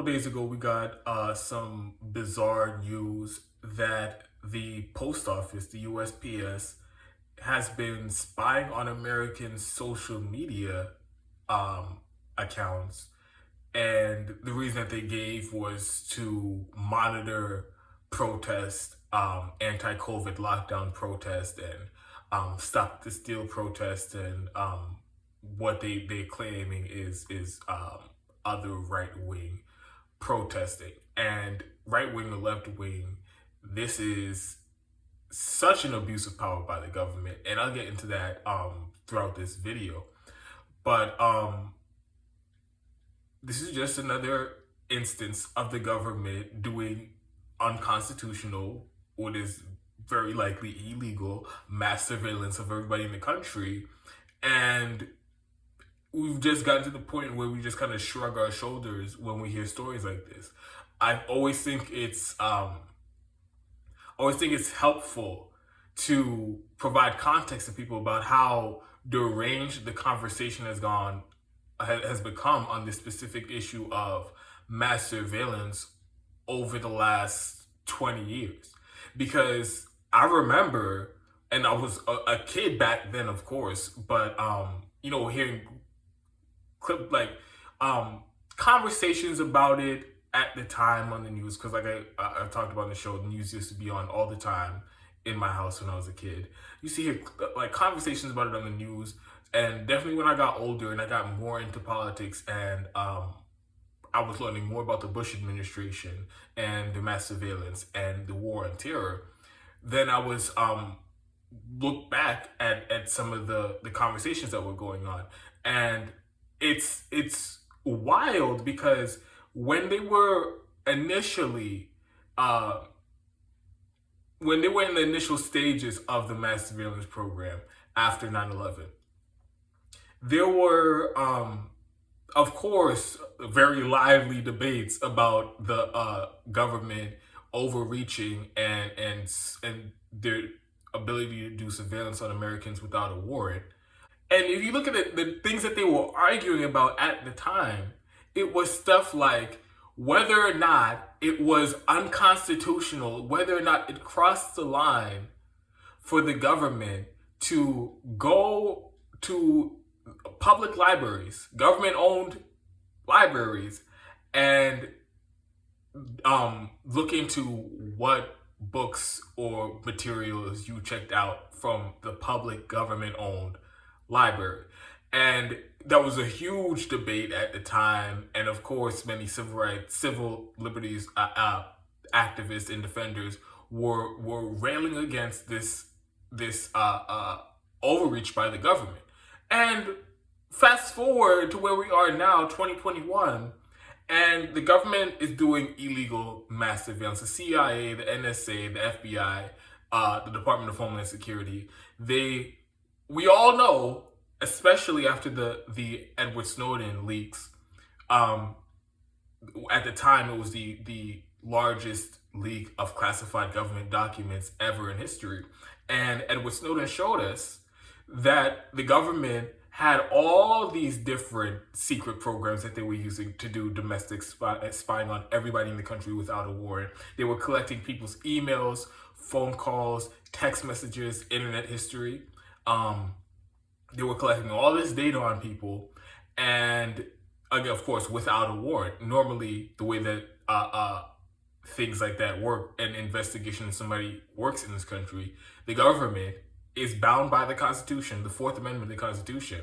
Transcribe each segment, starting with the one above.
days ago, we got some bizarre news that the post office, the USPS, has been spying on American social media um, accounts. And the reason that they gave was to monitor protest, anti-COVID lockdown protest, and stop the steal protest, and what they're claiming is other right wing protesting, and right wing or left wing. This is such an abuse of power by the government, and I'll get into that throughout this video. But this is just another instance of the government doing unconstitutional, what is very likely illegal, mass surveillance of everybody in the country. And we've just gotten to the point where we just kind of shrug our shoulders when we hear stories like this. I always think it's helpful to provide context to people about how deranged the conversation has become on this specific issue of mass surveillance over the last 20 years. Because I remember, and I was a kid back then, of course, but hearing like conversations about it at the time on the news, because I talked about in the show, the news used to be on all the time in my house when I was a kid. You see hear like conversations about it on the news, and definitely when I got older and I got more into politics, and I was learning more about the Bush administration and the mass surveillance and the war on terror, then I was look back at some of the conversations that were going on. And it's wild because when they were initially when they were in the initial stages of the mass surveillance program after 9/11, there were of course very lively debates about the government overreaching and their ability to do surveillance on Americans without a warrant. And if you look at the things that they were arguing about at the time, it was stuff like whether or not it was unconstitutional, whether or not it crossed the line for the government to go to public libraries, government-owned libraries, and look into what books or materials you checked out from the public government-owned library. And that was a huge debate at the time, and of course many civil liberties activists and defenders were railing against this overreach by the government. And fast forward to where we are now, 2021, and the government is doing illegal mass surveillance. The CIA, the NSA, the FBI, the Department of Homeland Security, we all know, especially after the Edward Snowden leaks, at the time it was the largest leak of classified government documents ever in history. And Edward Snowden showed us that the government had all these different secret programs that they were using to do domestic spying on everybody in the country without a warrant. They were collecting people's emails, phone calls, text messages, internet history. They were collecting all this data on people, and again, of course, without a warrant. Normally, the way that things like that work, an investigation of somebody works in this country, the government is bound by the Constitution, the Fourth Amendment of the Constitution,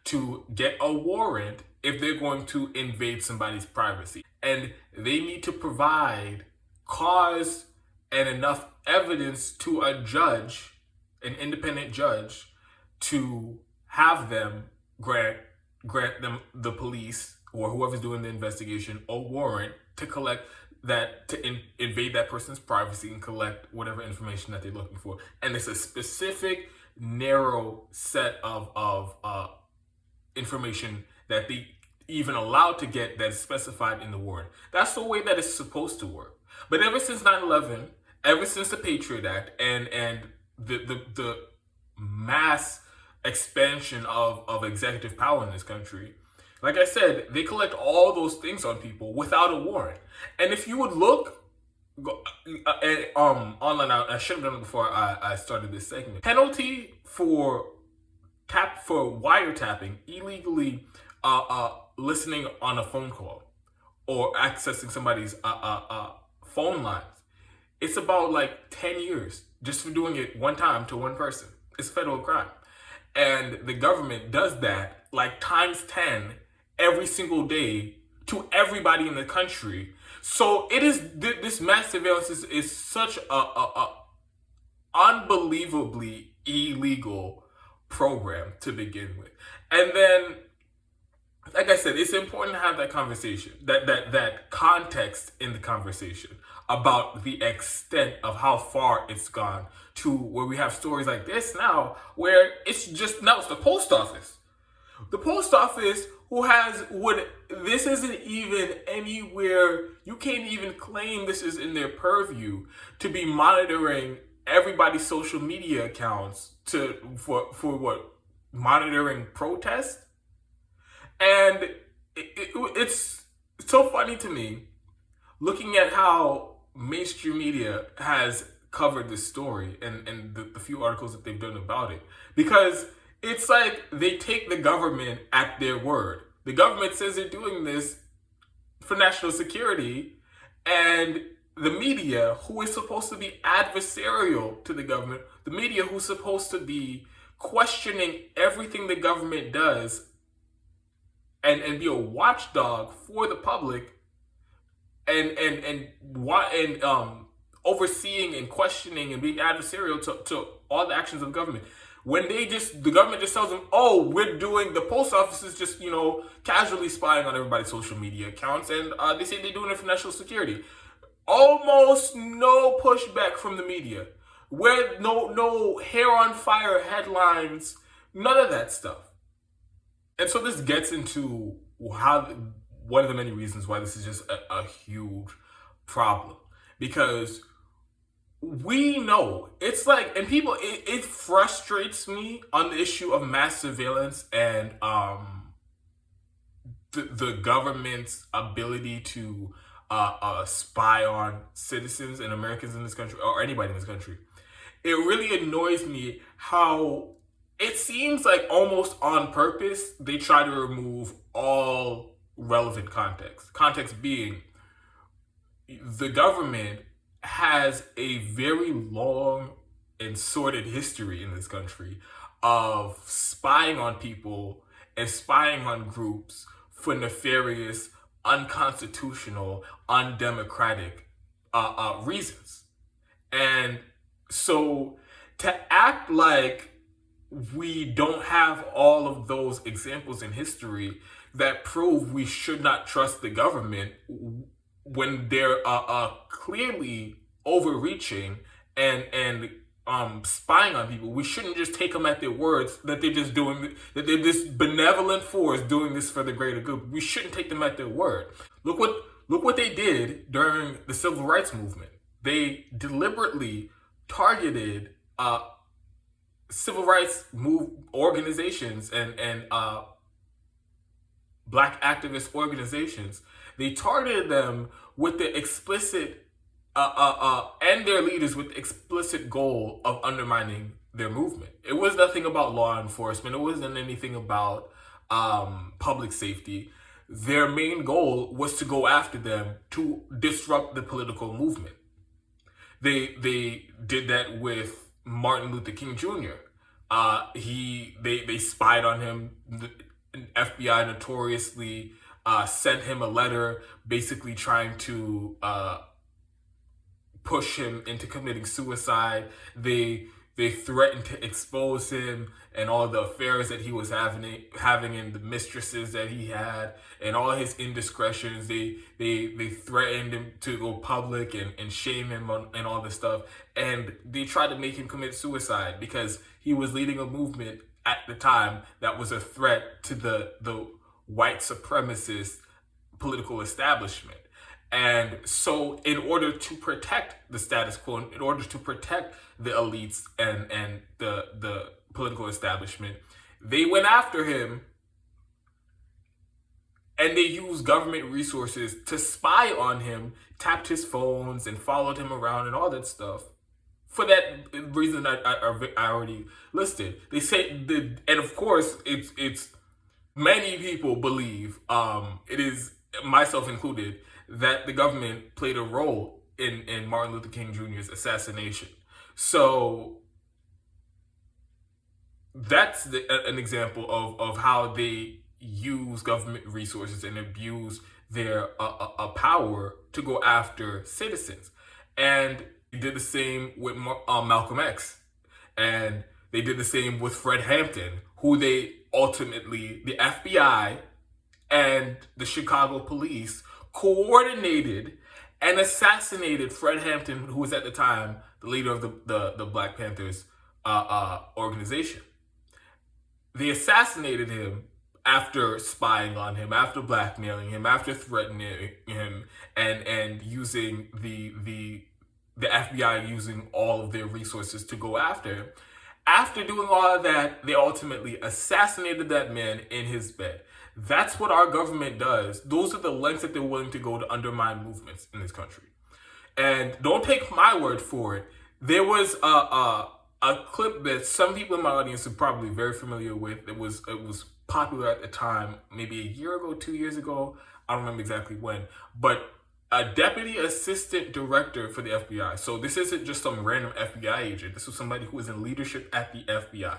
to get a warrant if they're going to invade somebody's privacy. And they need to provide cause and enough evidence to a judge, an independent judge, to have them grant them, the police or whoever's doing the investigation, a warrant to collect that, to invade that person's privacy and collect whatever information that they're looking for. And it's a specific, narrow set of information that they even allowed to get that's specified in the warrant. That's the way that it's supposed to work. But ever since 9/11, ever since the Patriot Act and the mass expansion of executive power in this country, Like I said, they collect all those things on people without a warrant. And if you would look online, I should have done it before I started this segment. Penalty for wiretapping, illegally listening on a phone call or accessing somebody's phone lines. It's about like 10 years just for doing it one time to one person. It's a federal crime. And the government does that like times 10 every single day to everybody in the country. So it is, this mass surveillance is such a unbelievably illegal program to begin with. And then, like I said, it's important to have that conversation, that context in the conversation about the extent of how far it's gone to where we have stories like this now, where it's the post office. The post office this isn't even anywhere, you can't even claim this is in their purview to be monitoring everybody's social media accounts for what? Monitoring protests? And it's so funny to me looking at how mainstream media has covered this story and the few articles that they've done about it. Because it's like they take the government at their word. The government says they're doing this for national security, and the media, who is supposed to be adversarial to the government, the media who's supposed to be questioning everything the government does and be a watchdog for the public, and overseeing and questioning and being adversarial to all the actions of government. When the government just tells them, oh, the post office is just, casually spying on everybody's social media accounts, and they say they're doing it for national security. Almost no pushback from the media. Where no hair on fire headlines, none of that stuff. And so this gets into one of the many reasons why this is just a huge problem. Because we know, it's like, and people, it frustrates me on the issue of mass surveillance and the government's ability to spy on citizens and Americans in this country, or anybody in this country. It really annoys me how it seems like almost on purpose they try to remove all relevant context. Context being, the government has a very long and sordid history in this country of spying on people and spying on groups for nefarious, unconstitutional, undemocratic reasons. And so to act like we don't have all of those examples in history that prove we should not trust the government when they're clearly overreaching and spying on people, we shouldn't just take them at their words that they're this benevolent force doing this for the greater good. We shouldn't take them at their word. Look what they did during the civil rights movement. They deliberately targeted civil rights organizations and black activist organizations. They targeted them with the explicit and their leaders with the explicit goal of undermining their movement. It was nothing about law enforcement. It wasn't anything about public safety. Their main goal was to go after them to disrupt the political movement. They did that with Martin Luther King Jr. They spied on him. The FBI notoriously sent him a letter basically trying to push him into committing suicide. They threatened to expose him and all the affairs that he was having and the mistresses that he had and all his indiscretions. They threatened him to go public and shame him and all this stuff. And they tried to make him commit suicide because he was leading a movement at the time that was a threat to the white supremacist political establishment. And so in order to protect the status quo, in order to protect the elites and the political establishment, they went after him and they used government resources to spy on him, tapped his phones, and followed him around and all that stuff. For that reason, I already listed. They say, and of course, it's many people believe, it is myself included, that the government played a role in Martin Luther King Jr.'s assassination. So that's an example of how they use government resources and abuse their power to go after citizens. And they did the same with Malcolm X. And they did the same with Fred Hampton, who they ultimately, the FBI and the Chicago police coordinated and assassinated Fred Hampton, who was at the time the leader of the Black Panthers organization. They assassinated him after spying on him, after blackmailing him, after threatening him, and using the FBI using all of their resources to go after him. After doing all of that, they ultimately assassinated that man in his bed. That's what our government does. Those are the lengths that they're willing to go to undermine movements in this country. And don't take my word for it. There was a clip that some people in my audience are probably very familiar with. It was popular at the time, maybe a year ago, 2 years ago. I don't remember exactly when. But a deputy assistant director for the FBI. So this isn't just some random FBI agent. This was somebody who was in leadership at the FBI.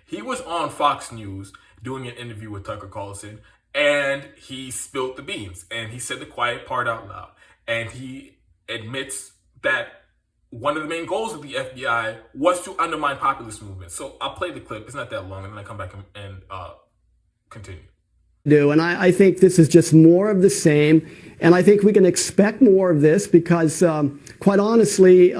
He was on Fox News doing an interview with Tucker Carlson, and he spilled the beans, and he said the quiet part out loud. And he admits that one of the main goals of the FBI was to undermine populist movements. So I'll play the clip. It's not that long, and then I come back and continue. And I think this is just more of the same, and I think we can expect more of this because, quite honestly,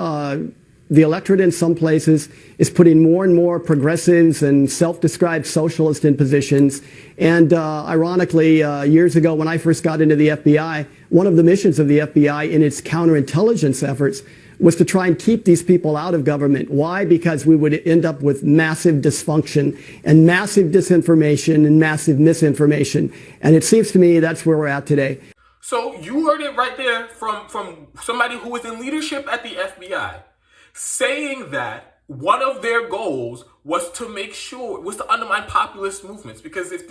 the electorate in some places is putting more and more progressives and self-described socialists in positions. And ironically, years ago when I first got into the FBI, one of the missions of the FBI in its counterintelligence efforts was to try and keep these people out of government. Why? Because we would end up with massive dysfunction and massive disinformation and massive misinformation. And it seems to me that's where we're at today. So you heard it right there from somebody who was in leadership at the FBI, saying that one of their goals was to undermine populist movements, because if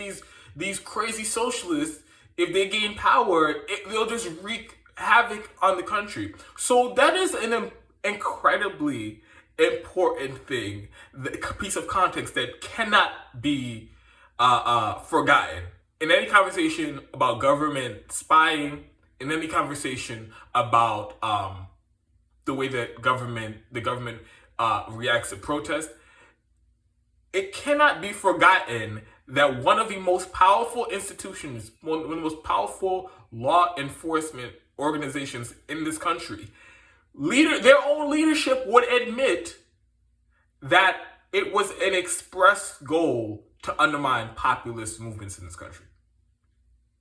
these crazy socialists, if they gain power, they'll just wreak havoc on the country. So that is an incredibly important thing, the piece of context that cannot be forgotten. In any conversation about government spying, in any conversation about the way that the government reacts to protest, it cannot be forgotten that one of the most powerful institutions, one of the most powerful law enforcement organizations in this country, their own leadership would admit that it was an express goal to undermine populist movements in this country.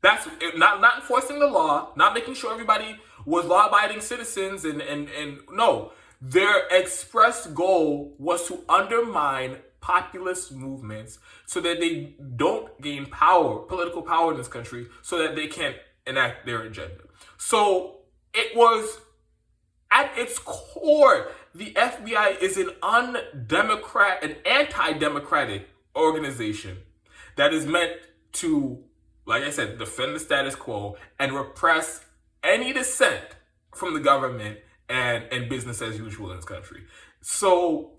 That's not enforcing the law, not making sure everybody was law-abiding citizens, and no, their express goal was to undermine populist movements so that they don't gain political power in this country, so that they can't enact their agenda. So it was, at its core, the FBI is an anti-democratic organization that is meant to, like I said, defend the status quo and repress any dissent from the government and business as usual in this country. So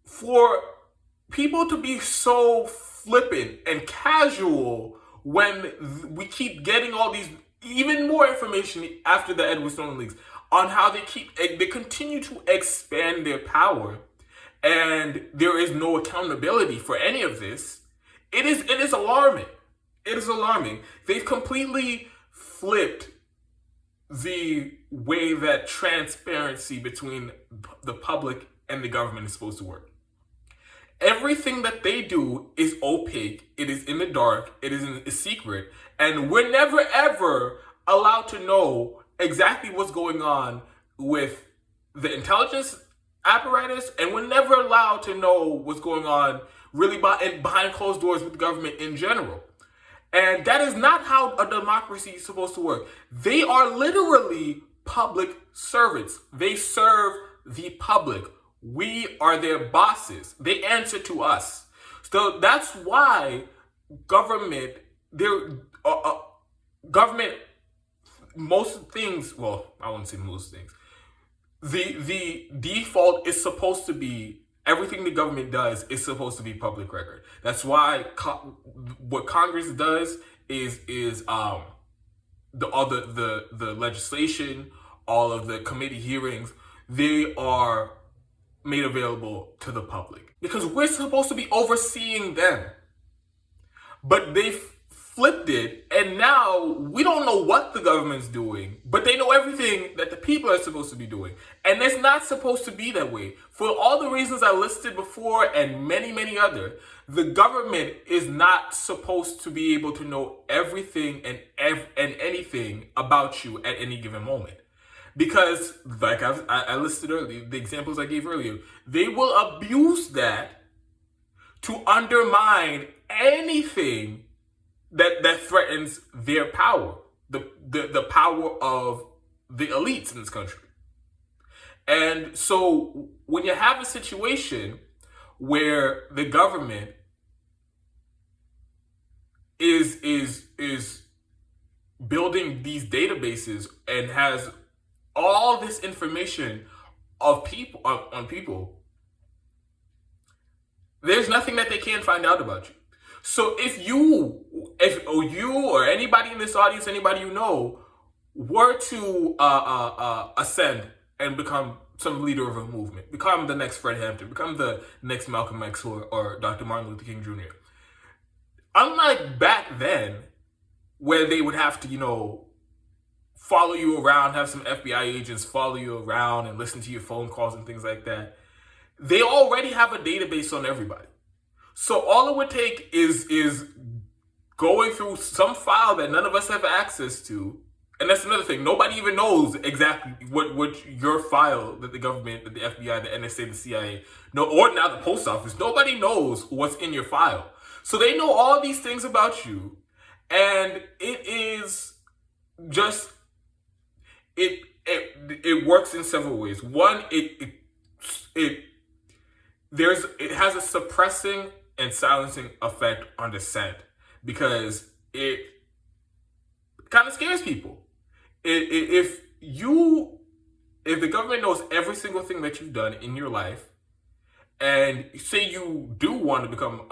for people to be so flippant and casual when we keep getting all these even more information after the Edward Snowden leaks on how they continue to expand their power, and there is no accountability for any of this, it is alarming. It is alarming. They've completely flipped the way that transparency between the public and the government is supposed to work. Everything that they do is opaque. It is in the dark. It is a secret. And we're never, ever allowed to know exactly what's going on with the intelligence apparatus. And we're never allowed to know what's going on really behind closed doors with the government in general. And that is not how a democracy is supposed to work. They are literally public servants. They serve the public. We are their bosses. They answer to us. So that's why government, government, most things, well, I wouldn't say most things. The default is supposed to be everything the government does is supposed to be public record. That's why what Congress does is all the legislation, all of the committee hearings, they are made available to the public because we're supposed to be overseeing them. But they flipped it, and now we don't know what the government's doing, but they know everything that the people are supposed to be doing. And it's not supposed to be that way. For all the reasons I listed before and many, many other, the government is not supposed to be able to know everything and anything about you at any given moment. Because, like I listed earlier, the examples I gave earlier, they will abuse that to undermine anything that threatens their power, the power of the elites in this country. And so when you have a situation where the government is building these databases and has all this information of people on people, there's nothing that they can't find out about you. So if you or anybody in this audience, anybody you know, were to ascend and become some leader of a movement, become the next Fred Hampton, become the next Malcolm X or Dr. Martin Luther King Jr., unlike back then, where they would have to, follow you around, have some FBI agents follow you around and listen to your phone calls and things like that, they already have a database on everybody. So all it would take is going through some file that none of us have access to. And that's another thing. Nobody even knows exactly what your file that the government, that the FBI, the NSA, the CIA, or now the post office, nobody knows what's in your file. So they know all these things about you. And it is just, it works in several ways. One, it has a suppressing and silencing effect on dissent because it kind of scares people. If the government knows every single thing that you've done in your life, and say you do want to become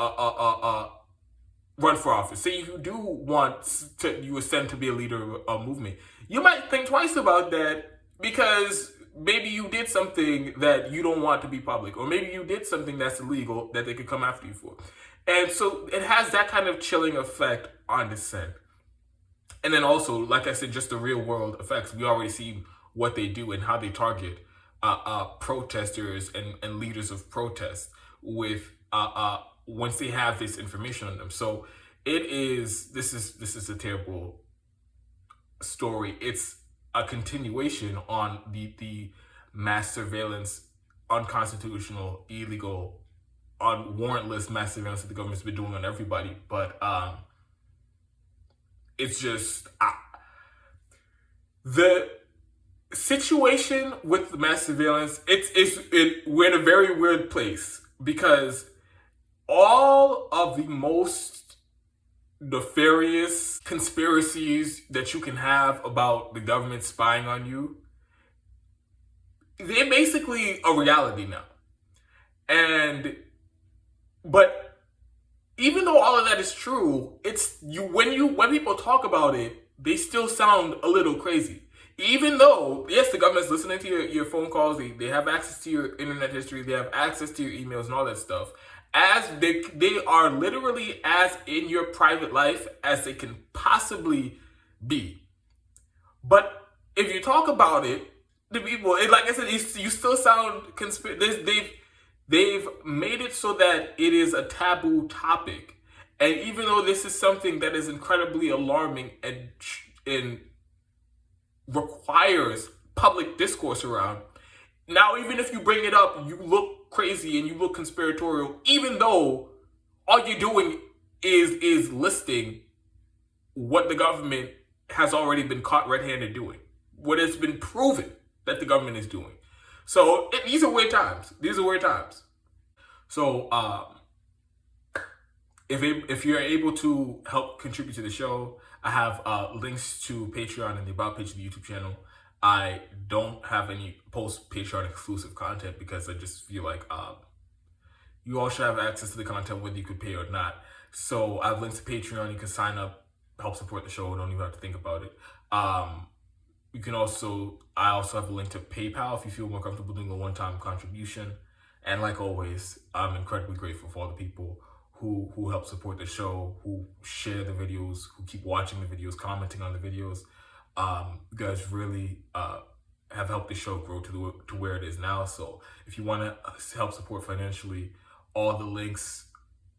run for office, say you do want you ascend to be a leader of a movement, you might think twice about that because maybe you did something that you don't want to be public, or maybe you did something that's illegal that they could come after you for. And so it has that kind of chilling effect on dissent. And then also, like I said, just the real world effects. We already see what they do and how they target protesters and leaders of protest with once they have this information on them. So this is a terrible story. It's a continuation on the mass surveillance, unconstitutional, illegal, warrantless mass surveillance that the government's been doing on everybody. But it's just the situation with the mass surveillance. We're in a very weird place because all of the most nefarious conspiracies that you can have about the government spying on you, they're basically a reality now. But even though all of that is true, when people talk about it, they still sound a little crazy. Even though, yes, the government's listening to your phone calls, they have access to your internet history, they have access to your emails and all that stuff, as they are literally as in your private life as they can possibly be. But if you talk about it, the people, like I said, you still sound they've made it so that it is a taboo topic. And even though this is something that is incredibly alarming and requires public discourse around, now even if you bring it up, you look crazy and you look conspiratorial, even though all you're doing is listing what the government has already been caught red-handed doing, what has been proven that the government is doing. So these are weird times. These are weird times. So if you're able to help contribute to the show, I have links to Patreon and the About page of the YouTube channel. I don't have any post Patreon exclusive content because I just feel like you all should have access to the content whether you could pay or not. So I have links to Patreon. You can sign up, help support the show. Don't even have to think about it. You can also, I also have a link to PayPal if you feel more comfortable doing a one-time contribution. And like always, I'm incredibly grateful for all the people who help support the show, who share the videos, who keep watching the videos, commenting on the videos. You guys really have helped the show grow to where it is now. So if you want to help support financially, all the links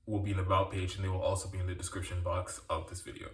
will be in the About page, and they will also be in the description box of this video.